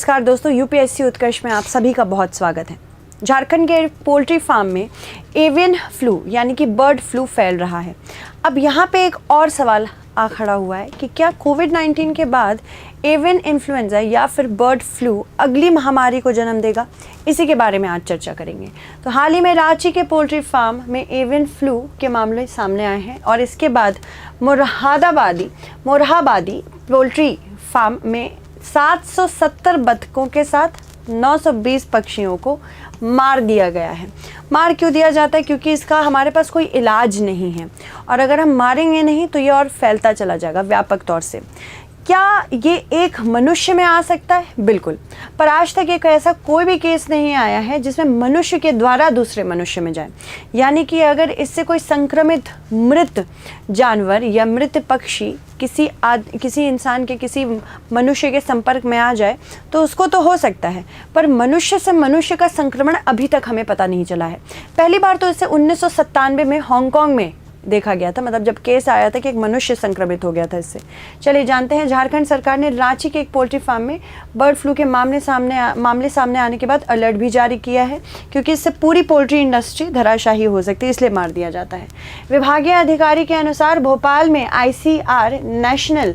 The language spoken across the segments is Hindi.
नमस्कार दोस्तों, यूपीएससी उत्कर्ष में आप सभी का बहुत स्वागत है। झारखंड के पोल्ट्री फार्म में एवियन फ्लू यानी कि बर्ड फ्लू फैल रहा है। अब यहाँ पे एक और सवाल आ खड़ा हुआ है कि क्या कोविड-19 के बाद एवियन इन्फ्लुएंजा या फिर बर्ड फ्लू अगली महामारी को जन्म देगा। इसी के बारे में आज चर्चा करेंगे। तो हाल ही में रांची के पोल्ट्री फार्म में एवियन फ्लू के मामले सामने आए हैं और इसके बाद मोरहाबादी पोल्ट्री फार्म में 770 बतखों के साथ 920 पक्षियों को मार दिया गया है। मार क्यों दिया जाता है? क्योंकि इसका हमारे पास कोई इलाज नहीं है और अगर हम मारेंगे नहीं तो ये और फैलता चला जाएगा व्यापक तौर से। क्या ये एक मनुष्य में आ सकता है? बिल्कुल, पर आज तक एक ऐसा कोई भी केस नहीं आया है जिसमें मनुष्य के द्वारा दूसरे मनुष्य में जाए। यानी कि अगर इससे कोई संक्रमित मृत जानवर या मृत पक्षी किसी इंसान के किसी मनुष्य के संपर्क में आ जाए तो उसको तो हो सकता है, पर मनुष्य से मनुष्य का संक्रमण अभी तक हमें पता नहीं चला है। पहली बार तो इसे 1997 में हांगकांग में देखा गया था, मतलब जब केस आया था कि एक मनुष्य संक्रमित हो गया था इससे। चलिए जानते हैं, झारखंड सरकार ने रांची के एक पोल्ट्री फार्म में बर्ड फ्लू के मामले सामने आने के बाद अलर्ट भी जारी किया है, क्योंकि इससे पूरी पोल्ट्री इंडस्ट्री धराशायी हो सकती है, इसलिए मार दिया जाता है। विभागीय अधिकारी के अनुसार भोपाल में ICAR national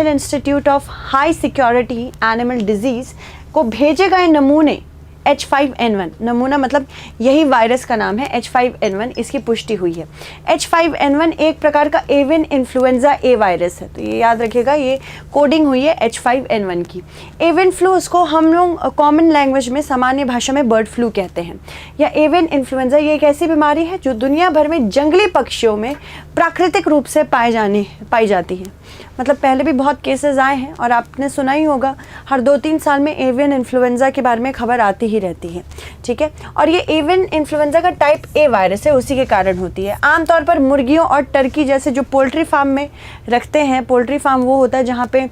institute of high security animal disease को भेजे गए नमूने H5N1 नमूना, मतलब यही वायरस का नाम है H5N1, इसकी पुष्टि हुई है। H5N1 एक प्रकार का एवियन इन्फ्लुएंजा ए वायरस है, तो ये याद रखिएगा, ये कोडिंग हुई है H5N1 की। एवियन फ्लू उसको हम लोग कॉमन लैंग्वेज में सामान्य भाषा में बर्ड फ्लू कहते हैं। या एवियन इन्फ्लुएंजा ये एक ऐसी बीमारी है जो दुनिया भर में जंगली पक्षियों में प्राकृतिक रूप से पाई जाती है। मतलब पहले भी बहुत केसेस आए हैं और आपने सुना ही होगा, हर 2-3 साल में एवियन इन्फ्लुएंजा के बारे में खबर आती ही रहती है, ठीक है। और ये एवियन इन्फ्लुएंजा का टाइप ए वायरस है, उसी के कारण होती है। आमतौर पर मुर्गियों और टर्की जैसे जो पोल्ट्री फार्म में रखते हैं, पोल्ट्री फार्म वो होता है जहाँ पे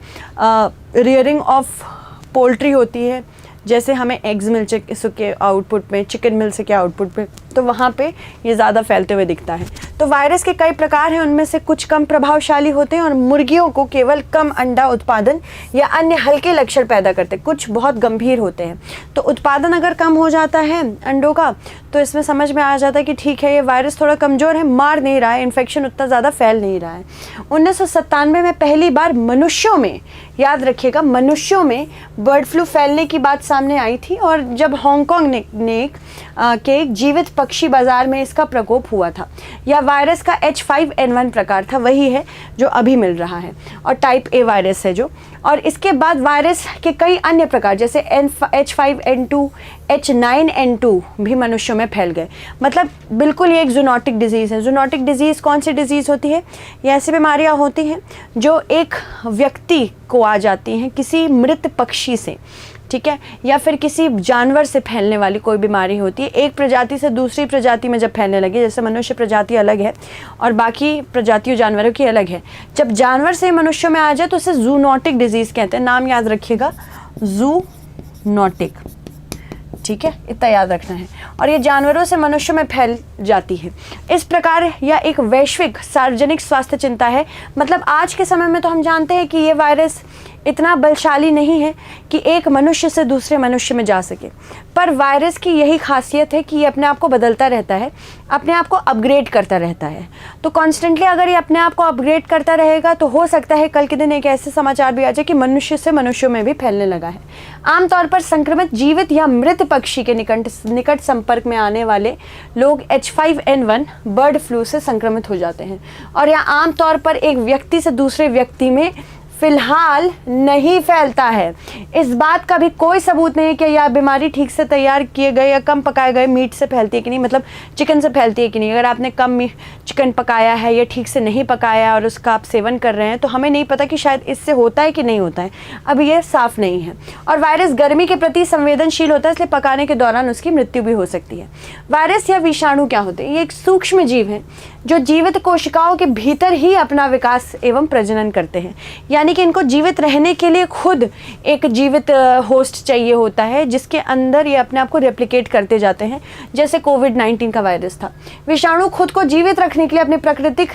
रियरिंग ऑफ पोल्ट्री होती है, जैसे हमें एग्स मिल के आउटपुट में, चिकन मिल के आउटपुट में, तो वहाँ पे ये ज़्यादा फैलते हुए दिखता है। तो वायरस के कई प्रकार हैं, उनमें से कुछ कम प्रभावशाली होते हैं और मुर्गियों को केवल कम अंडा उत्पादन या अन्य हल्के लक्षण पैदा करते हैं। कुछ बहुत गंभीर होते हैं, तो उत्पादन अगर कम हो जाता है अंडों का तो इसमें समझ में आ जाता है कि ठीक है, ये वायरस थोड़ा कमज़ोर है, मार नहीं रहा है, इन्फेक्शन उतना ज़्यादा फैल नहीं रहा है। 1997 में पहली बार मनुष्यों में, याद रखिएगा, मनुष्यों में बर्ड फ्लू फैलने की बात सामने आई थी, और जब हांगकांग के एक जीवित पक्षी बाजार में इसका प्रकोप हुआ था। यह वायरस का H5N1 प्रकार था, वही है जो अभी मिल रहा है, और टाइप ए वायरस है जो। और इसके बाद वायरस के कई अन्य प्रकार जैसे H5N2, H9N2 भी मनुष्यों में फैल गए। मतलब बिल्कुल ये एक जूनोटिक डिजीज़ है। जूनोटिक डिजीज़ कौन सी डिजीज़ होती है? ये ऐसी बीमारियाँ होती हैं जो एक व्यक्ति को आ जाती हैं किसी मृत पक्षी से, ठीक है, या फिर किसी जानवर से फैलने वाली कोई बीमारी होती है। एक प्रजाति से दूसरी प्रजाति में जब फैलने लगे, जैसे मनुष्य प्रजाति अलग है और बाकी प्रजातियों जानवरों की अलग है, जब जानवर से मनुष्यों में आ जाए तो उसे जूनोटिक डिजीज़ कहते हैं। नाम याद रखिएगा, जूनोटिक, ठीक है, इतना याद रखना है। और ये जानवरों से मनुष्यों में फैल जाती है। इस प्रकार यह एक वैश्विक सार्वजनिक स्वास्थ्य चिंता है। मतलब आज के समय में तो हम जानते हैं कि ये वायरस इतना बलशाली नहीं है कि एक मनुष्य से दूसरे मनुष्य में जा सके, पर वायरस की यही खासियत है कि ये अपने आप को बदलता रहता है, अपने आप को अपग्रेड करता रहता है। तो कॉन्स्टेंटली अगर ये अपने आप को अपग्रेड करता रहेगा तो हो सकता है कल के दिन एक ऐसे समाचार भी आ जाए कि मनुष्य से मनुष्यों में भी फैलने लगा है। आमतौर पर संक्रमित जीवित या मृत पक्षी के निकट संपर्क में आने वाले लोग H5N1 बर्ड फ्लू से संक्रमित हो जाते हैं, और यह आमतौर पर एक व्यक्ति से दूसरे व्यक्ति में फिलहाल नहीं फैलता है। इस बात का भी कोई सबूत नहीं है कि यह बीमारी ठीक से तैयार किए गए या कम पकाए गए मीट से फैलती है कि नहीं, मतलब चिकन से फैलती है कि नहीं। अगर आपने कम चिकन पकाया है या ठीक से नहीं पकाया और उसका आप सेवन कर रहे हैं तो हमें नहीं पता कि शायद इससे होता है कि नहीं होता है, अभी ये साफ नहीं है। और वायरस गर्मी के प्रति संवेदनशील होता है, इसलिए पकाने के दौरान उसकी मृत्यु भी हो सकती है। वायरस या विषाणु क्या होते हैं? ये एक सूक्ष्म जीव है जो जीवित कोशिकाओं के भीतर ही अपना विकास एवं प्रजनन करते हैं। यानी कि इनको जीवित रहने के लिए खुद एक जीवित होस्ट चाहिए होता है, जिसके अंदर ये अपने आप को रेप्लिकेट करते जाते हैं, जैसे कोविड-19 का वायरस था। विषाणु खुद को जीवित रखने के लिए अपने प्राकृतिक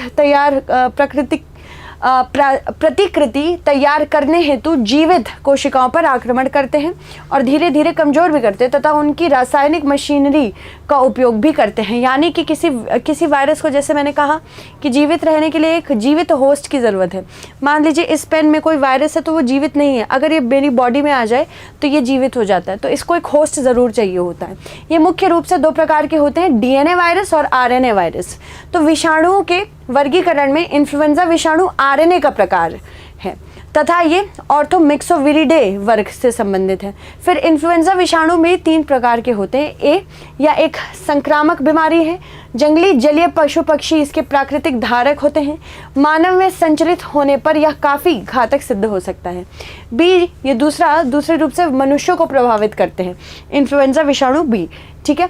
प्रतिकृति तैयार करने हेतु जीवित कोशिकाओं पर आक्रमण करते हैं और धीरे धीरे कमजोर भी करते हैं तथा उनकी रासायनिक मशीनरी का उपयोग भी करते हैं। यानी कि किसी वायरस को, जैसे मैंने कहा कि जीवित रहने के लिए एक जीवित होस्ट की ज़रूरत है। मान लीजिए इस पेन में कोई वायरस है तो वो जीवित नहीं है, अगर ये मेरी बॉडी में आ जाए तो ये जीवित हो जाता है, तो इसको एक होस्ट ज़रूर चाहिए होता है। ये मुख्य रूप से दो प्रकार के होते हैं, डीएनए वायरस और आरएनए वायरस। तो विषाणुओं के वर्गीकरण में इन्फ्लुएंजा विषाणु आरएनए का प्रकार है तथा ये ऑर्थोमिक्सोविरिडे वर्ग से संबंधित है। फिर इन्फ्लुएंजा विषाणु में 3 प्रकार के होते हैं। ए या एक संक्रामक बीमारी है, जंगली जलीय पशु पक्षी इसके प्राकृतिक धारक होते हैं, मानव में संचरित होने पर यह काफ़ी घातक सिद्ध हो सकता है। बी ये दूसरे रूप से मनुष्यों को प्रभावित करते हैं, इन्फ्लुएंजा विषाणु बी। ठीक है,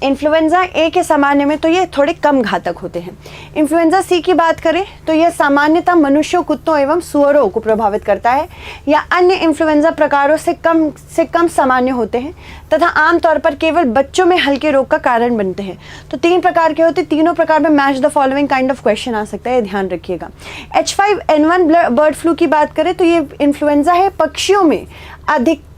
इन्फ्लुएंजा ए के सामान्य में तो ये थोड़े कम घातक होते हैं। इन्फ्लुएंजा सी की बात करें तो यह सामान्यतः मनुष्यों, कुत्तों एवं सुअरों को प्रभावित करता है या अन्य इन्फ्लुएंजा प्रकारों से कम सामान्य होते हैं तथा आमतौर पर केवल बच्चों में हल्के रोग का कारण बनते हैं। तो 3 प्रकार के होते हैं, तीनों प्रकार में match the following kind of question आ सकता है, ध्यान रखिएगा। H5N1 बर्ड फ्लू की बात करें तो ये इन्फ्लुएंजा है, पक्षियों में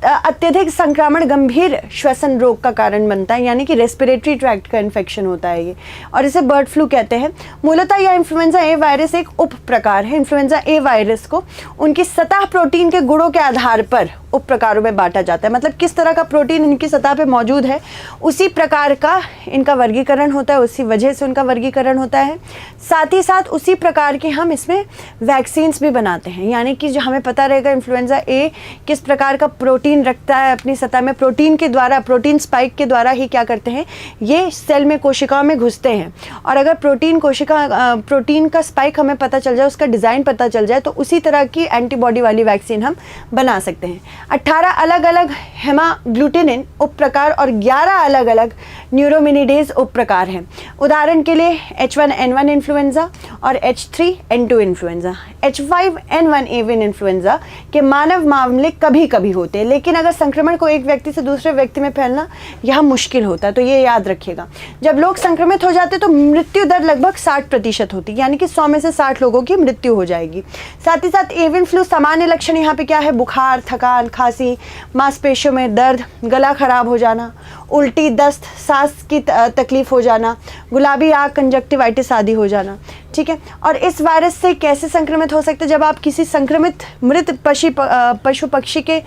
अत्यधिक संक्रमण गंभीर श्वसन रोग का कारण बनता है, यानी कि रेस्पिरेटरी ट्रैक्ट का इन्फेक्शन होता है ये, और इसे बर्ड फ्लू कहते हैं। मूलतः यह इन्फ्लुएंजा ए वायरस एक उप प्रकार है। इन्फ्लुएंजा ए वायरस को उनकी सतह प्रोटीन के गुणों के आधार पर उप प्रकारों में बांटा जाता है, मतलब किस तरह का प्रोटीन इनकी सतह पे मौजूद है उसी प्रकार का इनका वर्गीकरण होता है, उसी वजह से उनका वर्गीकरण होता है। साथ ही साथ उसी प्रकार के हम इसमें वैक्सीन्स भी बनाते हैं, यानी कि जो हमें पता रहेगा इन्फ्लुएंजा ए किस प्रकार का प्रोटीन रखता है अपनी सतह में, प्रोटीन के द्वारा, प्रोटीन स्पाइक के द्वारा ही क्या करते हैं, ये सेल में, कोशिकाओं में घुसते हैं। और अगर प्रोटीन का स्पाइक हमें पता चल जाए, उसका डिज़ाइन पता चल जाए, तो उसी तरह की एंटीबॉडी वाली वैक्सीन हम बना सकते हैं। 18 अलग अलग हेमाग्लूटिनिन उप प्रकार और 11 अलग अलग न्यूरोमिनिडेज उप प्रकार हैं। उदाहरण के लिए H1N1 इन्फ्लुएंजा और H3N2 influenza. H5N1 avian influenza के मानव मामले कभी कभी होते हैं, लेकिन अगर संक्रमण को एक व्यक्ति से दूसरे व्यक्ति में फैलना यह मुश्किल होता है, तो ये याद रखिएगा। जब लोग संक्रमित हो जाते तो मृत्यु दर लगभग 60% होती है, यानी कि 100 में से 60 लोगों की मृत्यु हो जाएगी। साथ ही साथ एवियन फ्लू सामान्य लक्षण यहाँ पे क्या है, बुखार, थकान, खांसी, मांसपेशियों में दर्द, गला खराब हो जाना, उल्टी, दस्त, सांस की तकलीफ हो जाना, गुलाबी आग, कंजक्टिवाइटिस आदि हो जाना। ठीक है, और इस वायरस से कैसे संक्रमित हो सकते हैं, जब आप किसी संक्रमित मृत पशु पक्षी के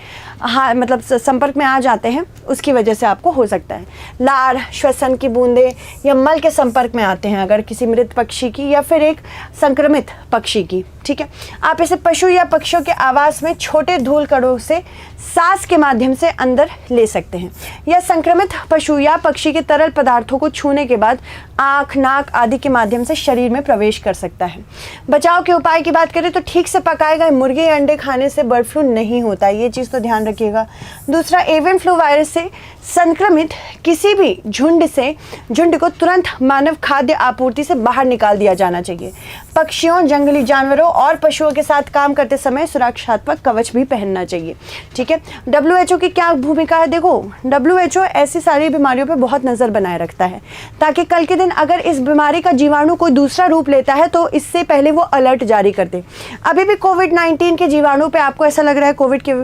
मतलब संपर्क में आ जाते हैं, उसकी वजह से आपको हो सकता है। लार, श्वसन की बूंदें या मल के संपर्क में आते हैं अगर किसी मृत पक्षी की या फिर एक संक्रमित पक्षी की। ठीक है, आप इसे पशु या पक्षियों के आवास में छोटे धूल कणों से सांस के माध्यम से अंदर ले सकते हैं, या संक्रमित पशु या पक्षी के तरल पदार्थों को छूने के बाद आँख, नाक आदि के माध्यम से शरीर में प्रवेश कर सकता है। बचाव के उपाय की बात करें तो ठीक से पकाए गए मुर्गे या अंडे खाने से बर्ड फ्लू नहीं होता है, ये चीज़ तो ध्यान रखिएगा। दूसरा, एवियन फ्लू वायरस से संक्रमित किसी भी झुंड को तुरंत मानव खाद्य आपूर्ति से बाहर निकाल दिया जाना चाहिए। पक्षियों, जंगली जानवरों और पशुओं के साथ काम करते समय सुरक्षात्मक कवच भी पहनना चाहिए। ठीक है, WHO की क्या भूमिका है, देखो WHO ऐसी सारी बीमारियों पे बहुत नज़र बनाए रखता है, ताकि कल के दिन अगर इस बीमारी का जीवाणु कोई दूसरा रूप लेता है तो इससे पहले वो अलर्ट जारी कर दे। अभी भी कोविड-19 के जीवाणु पे आपको ऐसा लग रहा है कोविड के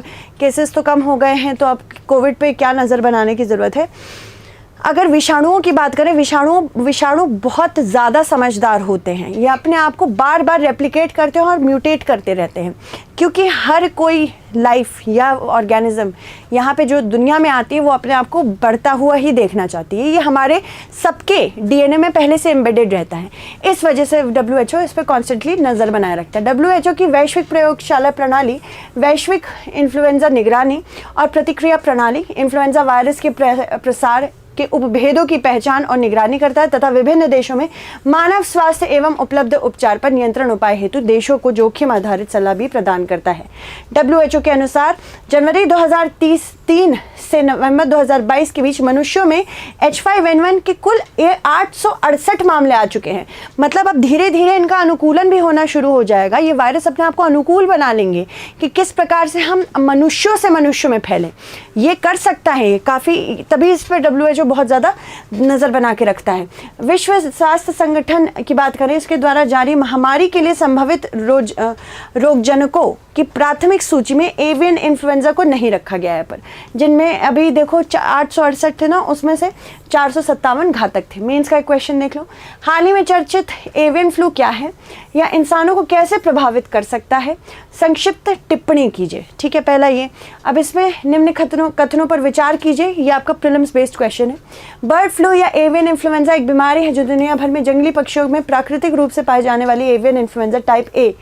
केसेस तो कम हो गए हैं, तो अब कोविड पे क्या नज़र बनाने की ज़रूरत है। अगर विषाणुओं की बात करें, विषाणु बहुत ज़्यादा समझदार होते हैं, ये अपने आप को बार बार रेप्लिकेट करते हैं और म्यूटेट करते रहते हैं, क्योंकि हर कोई लाइफ या ऑर्गेनिज्म यहाँ पे जो दुनिया में आती है वो अपने आप को बढ़ता हुआ ही देखना चाहती है। ये हमारे सबके DNA में पहले से एम्बेडेड रहता है, इस वजह से WHO इस पर कॉन्स्टेंटली नज़र बनाए रखता है। WHO की वैश्विक प्रयोगशाला प्रणाली, वैश्विक इन्फ्लुएंजा निगरानी और प्रतिक्रिया प्रणाली इन्फ्लुएंजा वायरस के प्रसार के उपभेदों की पहचान और निगरानी करता है तथा विभिन्न देशों में मानव स्वास्थ्य एवं उपलब्ध उपचार पर नियंत्रण उपाय हेतु देशों को जोखिम आधारित सलाह भी प्रदान करता है। WHO के अनुसार जनवरी 2023 2003 से नवंबर 2022 के बीच मनुष्यों में H5N1 के कुल 868 मामले आ चुके हैं। मतलब अब धीरे धीरे इनका अनुकूलन भी होना शुरू हो जाएगा। ये वायरस अपने आप को अनुकूल बना लेंगे कि किस प्रकार से हम मनुष्यों से मनुष्यों में फैलें। ये कर सकता है, ये काफ़ी, तभी इस पर WHO बहुत ज़्यादा नज़र बना के रखता है। विश्व स्वास्थ्य संगठन की बात करें, इसके द्वारा जारी महामारी के लिए संभावित रोगजनकों की प्राथमिक सूची में एवियन इन्फ्लुएंजा को नहीं रखा गया है, पर जिनमें अभी देखो 868 थे ना, उसमें से 457 घातक थे। मेंस का एक क्वेश्चन देख लो, हाल ही में चर्चित एवियन फ्लू क्या है या इंसानों को कैसे प्रभावित कर सकता है, संक्षिप्त टिप्पणी कीजिए। ठीक है, पहला ये। अब इसमें निम्न कथनों पर विचार कीजिए, ये आपका प्रीलिम्स बेस्ड क्वेश्चन है। बर्ड फ्लू या एवियन इन्फ्लुएंजा एक बीमारी है जो दुनिया भर में जंगली पक्षियों में प्राकृतिक रूप से पाए जाने वाली avian influenza type A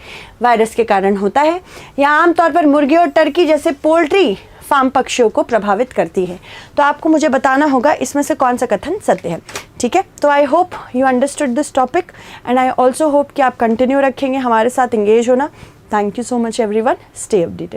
virus के कारण होता है। यह आमतौर पर मुर्गी और टर्की जैसे पोल्ट्री फार्म पक्षियों को प्रभावित करती है। तो आपको मुझे बताना होगा इसमें से कौन सा कथन सत्य है। ठीक है, तो I hope you understood this topic and I also hope कि आप कंटिन्यू रखेंगे हमारे साथ एंगेज होना। Thank you so much everyone, stay updated.